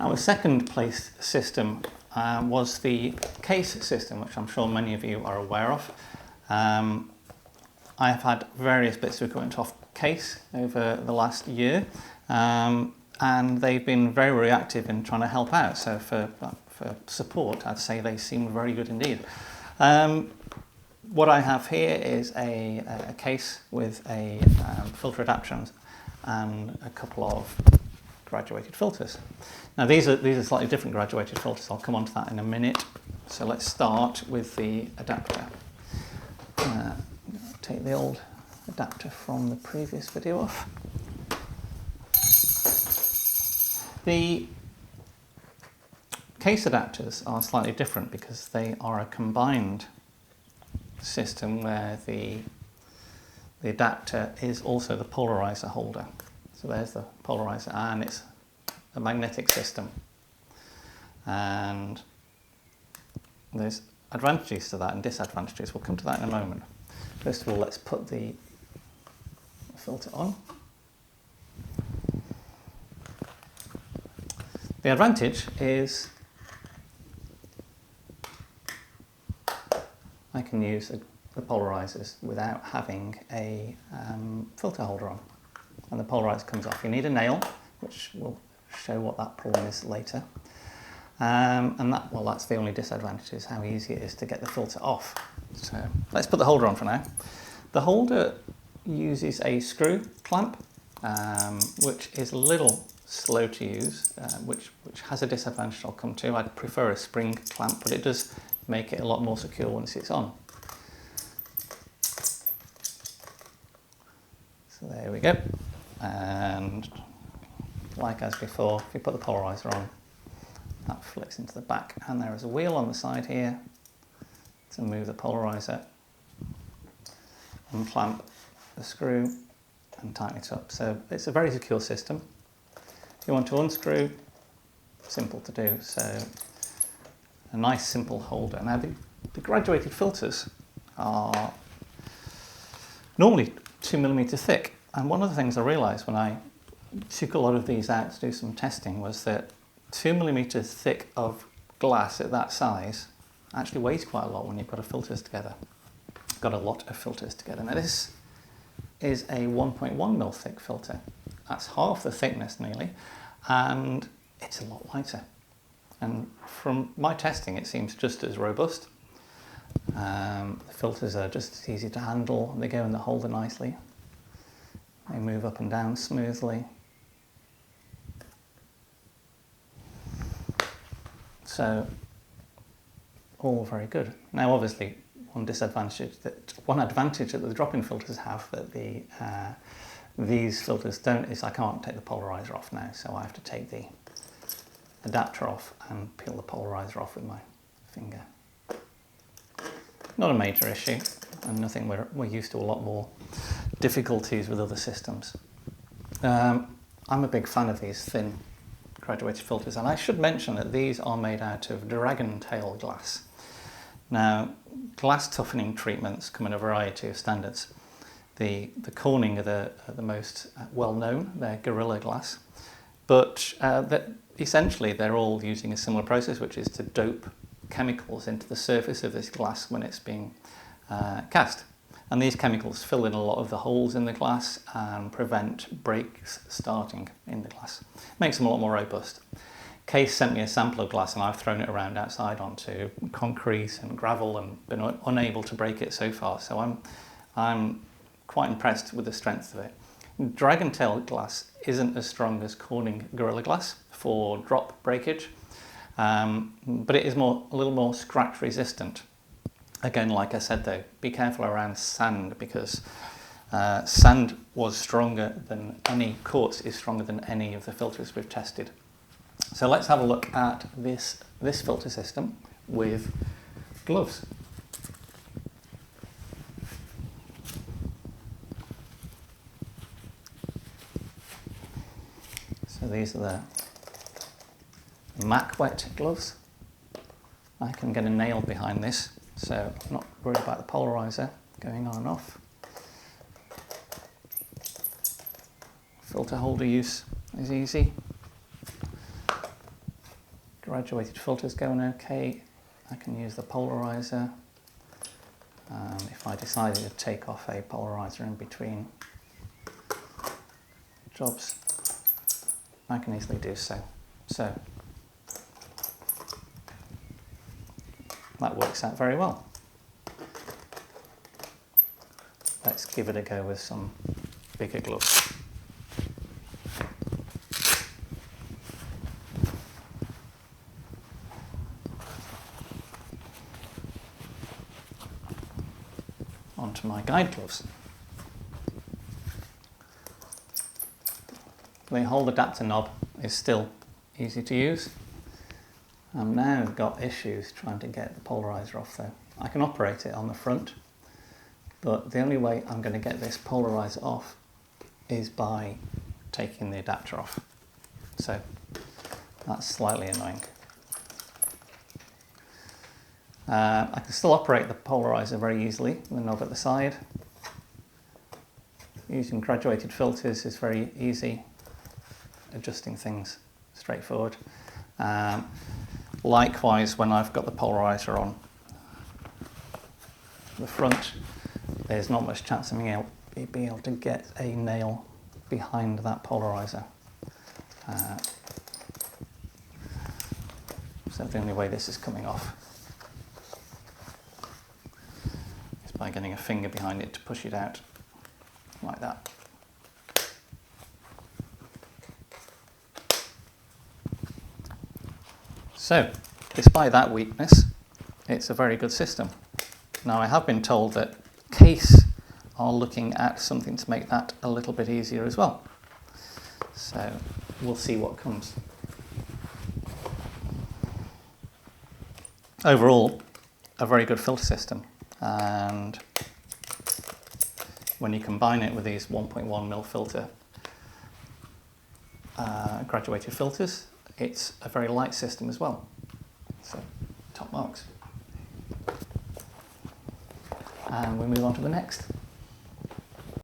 Our second place system was the Kase system, which I'm sure many of you are aware of. I have had various bits of equipment off Kase over the last year, and they've been very reactive in trying to help out. So for support, I'd say they seem very good indeed. What I have here is a case with a filter adapter and a couple of graduated filters. Now these are slightly different graduated filters. I'll come on to that in a minute. So let's start with the adapter. Take the old adapter from the previous video off. The Kase adapters are slightly different because they are a combined system where the adapter is also the polarizer holder. So there's the polarizer, and it's a magnetic system. And there's advantages to that and disadvantages. We'll come to that in a moment. First of all, let's put the filter on. The advantage is I can use the polarizers without having a filter holder on, and the polarizer comes off. You need a nail, which will show what that problem is later. And that's the only disadvantage, is how easy it is to get the filter off. So let's put the holder on for now. The holder uses a screw clamp, which is a little slow to use, which has a disadvantage I'll come to. I'd prefer a spring clamp, but it does make it a lot more secure once it's on. So there we go. And like as before, if you put the polarizer on, that flicks into the back, and there is a wheel on the side here to move the polarizer, unclamp the screw and tighten it up. So it's a very secure system. If you want to unscrew, simple to do. So a nice simple holder. Now the graduated filters are normally 2mm thick, and one of the things I realised when I took a lot of these out to do some testing was that 2mm thick of glass at that size actually weighs quite a lot when you've got a lot of filters together. Now this is a 1.1mm thick filter. That's half the thickness nearly, and it's a lot lighter. And from my testing, it seems just as robust. The filters are just as easy to handle. They go in the holder nicely. They move up and down smoothly. So, all very good. Now, obviously, one advantage that the drop-in filters have that these filters don't is I can't take the polarizer off now, so I have to take the adapter off and peel the polarizer off with my finger. Not a major issue, and nothing we're used to a lot more difficulties with other systems. I'm a big fan of these thin graduated filters, and I should mention that these are made out of dragon tail glass. Now, glass toughening treatments come in a variety of standards. The Corning are the most well known. They're Gorilla Glass, but essentially they're all using a similar process, which is to dope chemicals into the surface of this glass when it's being cast. And these chemicals fill in a lot of the holes in the glass and prevent breaks starting in the glass. Makes them a lot more robust. Kase sent me a sample of glass, and I've thrown it around outside onto concrete and gravel and been unable to break it so far. So I'm quite impressed with the strength of it. Dragon tail glass isn't as strong as Corning Gorilla Glass for drop breakage, but it is a little more scratch resistant. Again, like I said though, be careful around sand, because sand was stronger than quartz is stronger than any of the filters we've tested. So let's have a look at this filter system with gloves. So these are the MAC wet gloves. I can get a nail behind this, so I'm not worried about the polarizer going on and off. Filter holder use is easy. graduated filters going okay, I can use the polarizer. If I decided to take off a polarizer in between jobs, I can easily do so. So that works out very well. Let's give it a go with some bigger gloves. Onto my guide gloves. The whole adapter knob is still easy to use. I've now got issues trying to get the polarizer off though. I can operate it on the front, but the only way I'm going to get this polarizer off is by taking the adapter off. So that's slightly annoying. I can still operate the polarizer very easily with the knob at the side. Using graduated filters is very easy. Adjusting things straightforward. Likewise, when I've got the polarizer on the front, there's not much chance of being able to get a nail behind that polarizer. So the only way this is coming off is by getting a finger behind it to push it out like that. So, despite that weakness, it's a very good system. Now, I have been told that Kase are looking at something to make that a little bit easier as well. So, we'll see what comes. Overall, a very good filter system. And when you combine it with these 1.1mm filter graduated filters, it's a very light system as well. So, top marks. And we move on to the next.